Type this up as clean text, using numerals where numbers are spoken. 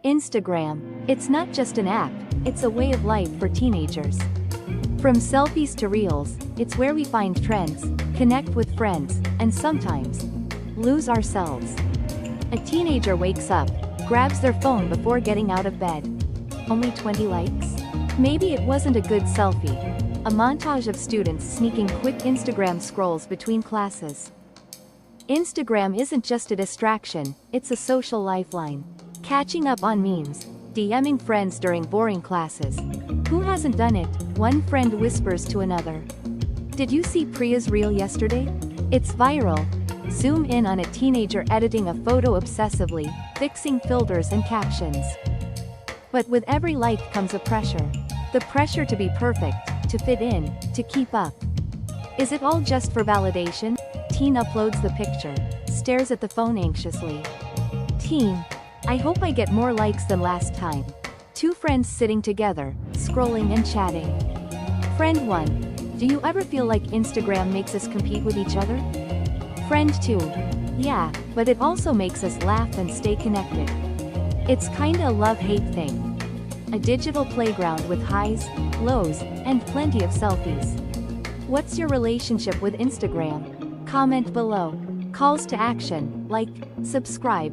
Instagram. It's not just an app, it's a way of life for teenagers. From selfies to reels, it's where we find trends, connect with friends, and sometimes lose ourselves. A teenager wakes up, grabs their phone before getting out of bed. Only 20 likes? Maybe it wasn't a good selfie. A montage of students sneaking quick Instagram scrolls between classes. Instagram isn't just a distraction, it's a social lifeline. Catching up on memes, DMing friends during boring classes. Who hasn't done it? One friend whispers to another. Did you see Priya's reel yesterday? It's viral. Zoom in on a teenager editing a photo obsessively, fixing filters and captions. But with every like comes a pressure. The pressure to be perfect, to fit in, to keep up. Is it all just for validation? Teen uploads the picture, stares at the phone anxiously. Teen, I hope I get more likes than last time. Two friends sitting together, scrolling and chatting. Friend 1. Do you ever feel like Instagram makes us compete with each other? Friend 2. Yeah, but it also makes us laugh and stay connected. It's kinda a love-hate thing. A digital playground with highs, lows, and plenty of selfies. What's your relationship with Instagram? Comment below. Calls to action, like, subscribe.